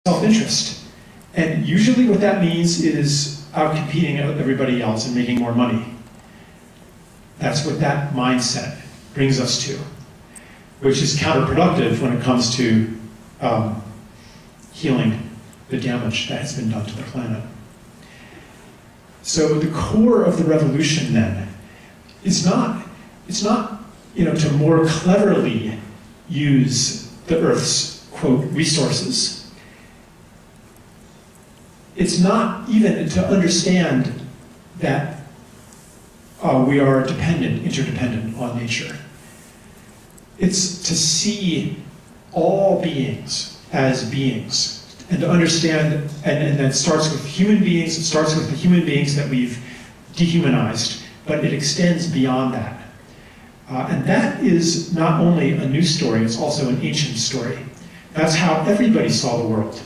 self-interest. And usually what that means is out-competing everybody else and making more money. That's what that mindset brings us to, which is counterproductive when it comes to healing the damage that has been done to the planet. So the core of the revolution then is not to more cleverly use the Earth's, quote, resources. It's not even to understand that we are interdependent on nature. It's to see all beings as beings, and to understand, and that starts with human beings, it starts with the human beings that we've dehumanized, but it extends beyond that. And that is not only a new story, it's also an ancient story. That's how everybody saw the world.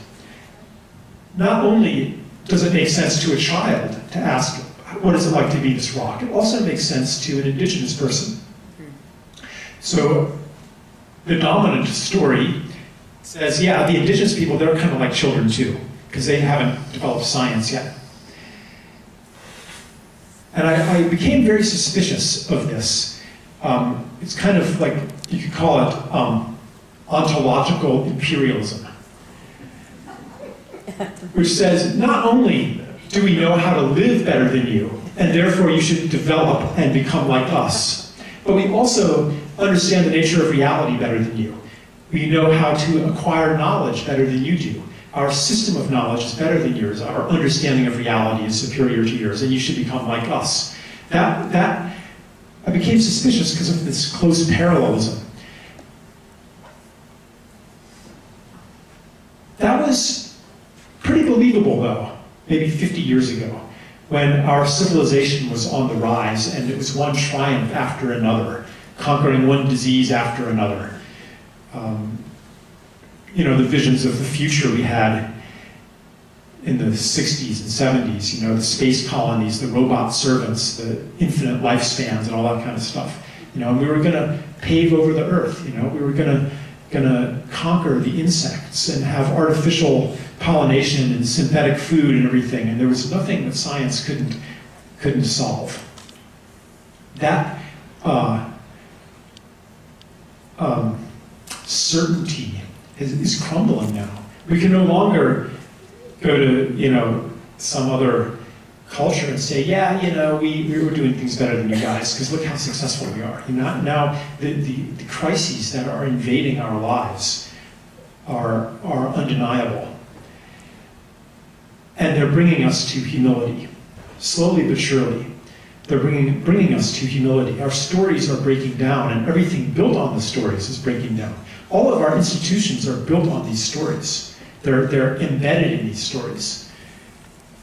Not only does it make sense to a child to ask, what is it like to be this rock? It also makes sense to an indigenous person. So the dominant story says, yeah, the indigenous people, they're kind of like children too, because they haven't developed science yet. And I became very suspicious of this. It's kind of like, you could call it ontological imperialism, which says, not only do we know how to live better than you, and therefore you should develop and become like us, but we also understand the nature of reality better than you. We know how to acquire knowledge better than you do. Our system of knowledge is better than yours. Our understanding of reality is superior to yours, and you should become like us. I became suspicious because of this close parallelism. That was pretty believable, though, maybe 50 years ago, when our civilization was on the rise, and it was one triumph after another, conquering one disease after another. The visions of the future we had in the 60s and 70s, the space colonies, the robot servants, the infinite lifespans, and all that kind of stuff. And we were going to pave over the Earth. We were going to conquer the insects and have artificial pollination and synthetic food and everything. And there was nothing that science couldn't solve. That certainty is crumbling now. We can no longer go to some other culture and say, yeah, we were doing things better than you guys because look how successful we are. Now the crises that are invading our lives are undeniable, and they're bringing us to humility, slowly but surely. They're bringing us to humility. Our stories are breaking down, and everything built on the stories is breaking down. All of our institutions are built on these stories. They're embedded in these stories.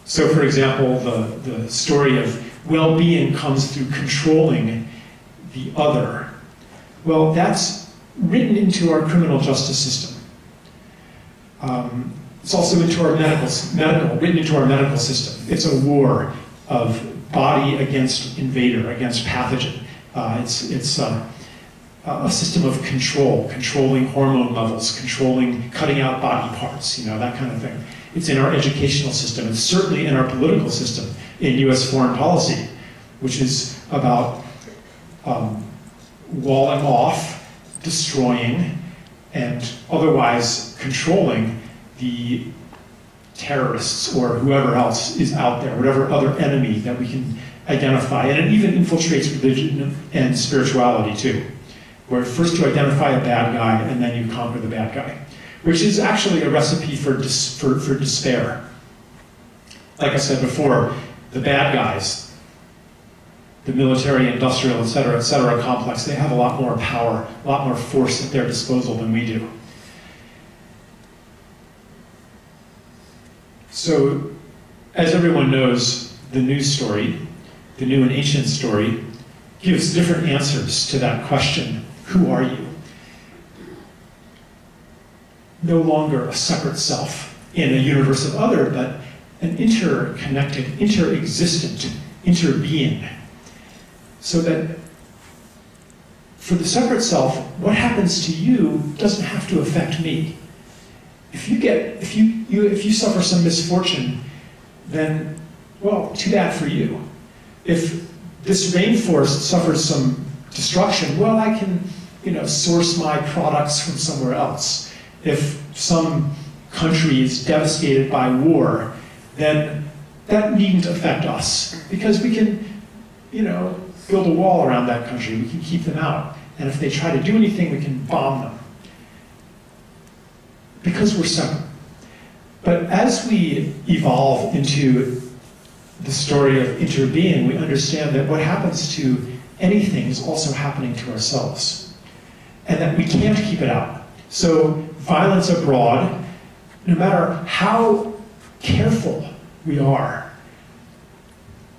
So, for example, the story of well-being comes through controlling the other. Well, that's written into our criminal justice system. It's also into our written into our medical system. It's a war of body against invader, against pathogen. It's a system of controlling hormone levels, cutting out body parts, that kind of thing. It's in our educational system. It's certainly in our political system, in U.S. foreign policy, which is about walling off, destroying, and otherwise controlling the terrorists or whoever else is out there, whatever other enemy that we can identify. And it even infiltrates religion and spirituality too, where first you identify a bad guy and then you conquer the bad guy, which is actually a recipe for despair. Like I said before, the bad guys, the military, industrial, et cetera, complex, they have a lot more power, a lot more force at their disposal than we do. So, as everyone knows, the new story, the new and ancient story, gives different answers to that question, who are you? No longer a separate self in a universe of other, but an interconnected, interexistent, interbeing. So that for the separate self, what happens to you doesn't have to affect me. if you suffer some misfortune, then, well, too bad for you. If this rainforest suffers some destruction, well, I can, source my products from somewhere else. If some country is devastated by war, then that needn't affect us, because we can, build a wall around that country. We can keep them out. And if they try to do anything, we can bomb them. Because we're separate. But as we evolve into the story of interbeing, we understand that what happens to anything is also happening to ourselves. And that we can't keep it out. So violence abroad, no matter how careful we are,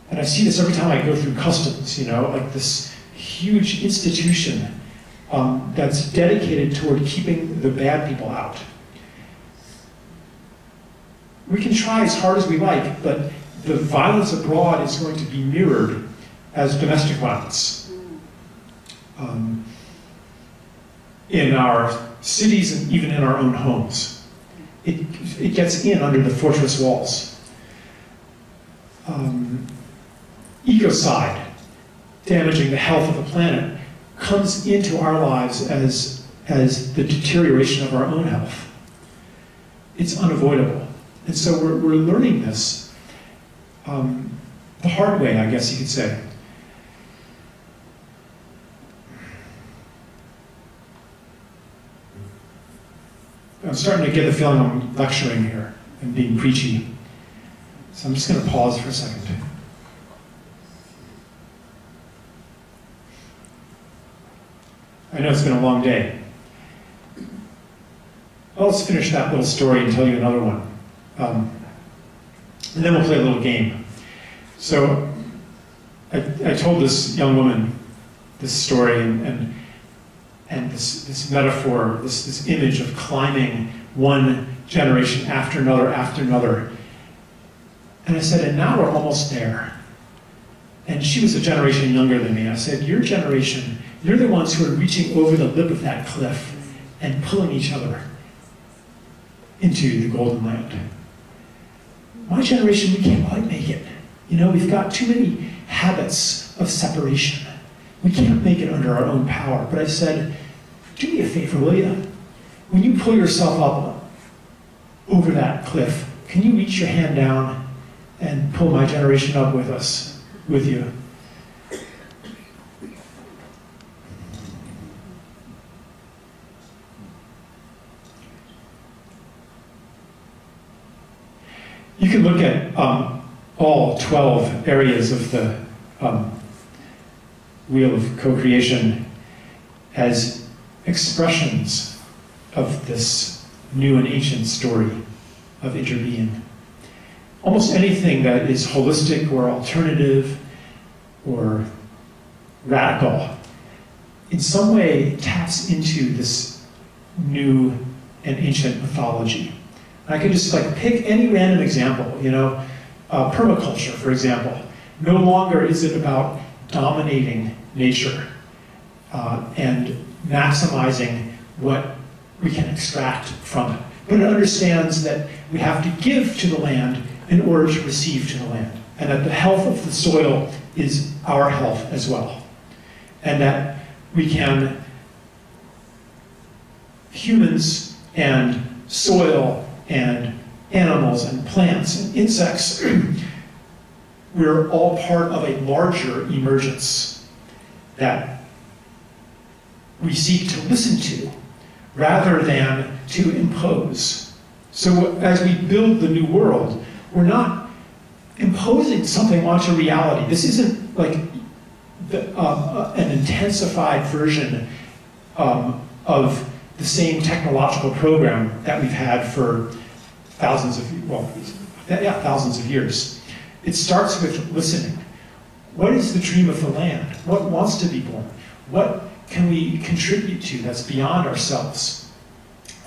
and I see this every time I go through customs, like this huge institution that's dedicated toward keeping the bad people out. We can try as hard as we like, but the violence abroad is going to be mirrored as domestic violence. In our cities and even in our own homes. It gets in under the fortress walls. Ecocide, damaging the health of the planet, comes into our lives as the deterioration of our own health. It's unavoidable. And so we're learning this the hard way, I guess you could say. I'm starting to get the feeling I'm lecturing here and being preachy. So I'm just going to pause for a second. I know it's been a long day. Well, let's finish that little story and tell you another one. And then we'll play a little game. So I told this young woman this story and this metaphor, this image of climbing one generation after another after another. And I said, and now we're almost there. And she was a generation younger than me. I said, your generation, you're the ones who are reaching over the lip of that cliff and pulling each other into the golden land. My generation, we can't quite make it. We've got too many habits of separation. We can't make it under our own power. But I said, do me a favor, will you? When you pull yourself up over that cliff, can you reach your hand down and pull my generation up with you? You can look at all 12 areas of the wheel of co-creation as expressions of this new and ancient story of interbeing. Almost anything that is holistic or alternative or radical in some way taps into this new and ancient mythology. I could just pick any random example, permaculture, for example. No longer is it about dominating nature and maximizing what we can extract from it. But it understands that we have to give to the land in order to receive to the land. And that the health of the soil is our health as well. And that we can, humans and soil and animals and plants and insects, we're all part of a larger emergence that we seek to listen to rather than to impose. So as we build the new world, we're not imposing something onto reality. This isn't like an intensified version of the same technological program that we've had for thousands of years. It starts with listening. What is the dream of the land? What wants to be born? What can we contribute to that's beyond ourselves?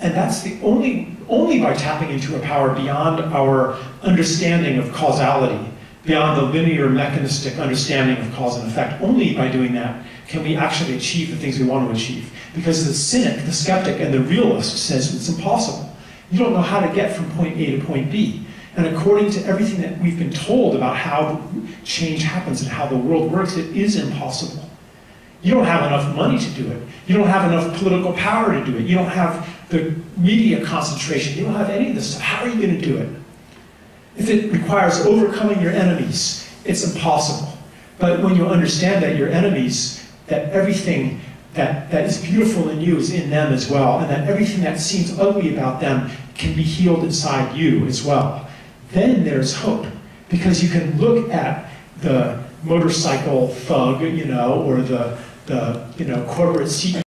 And that's the only by tapping into a power beyond our understanding of causality, beyond the linear mechanistic understanding of cause and effect. Only by doing that can we actually achieve the things we want to achieve. Because the cynic, the skeptic, and the realist says it's impossible. You don't know how to get from point A to point B. And according to everything that we've been told about how change happens and how the world works, it is impossible. You don't have enough money to do it. You don't have enough political power to do it. You don't have the media concentration. You don't have any of this stuff. How are you going to do it? If it requires overcoming your enemies, it's impossible. But when you understand that your enemies, that everything that is beautiful in you is in them as well, and that everything that seems ugly about them can be healed inside you as well, then there's hope. Because you can look at the motorcycle thug, or the corporate CEO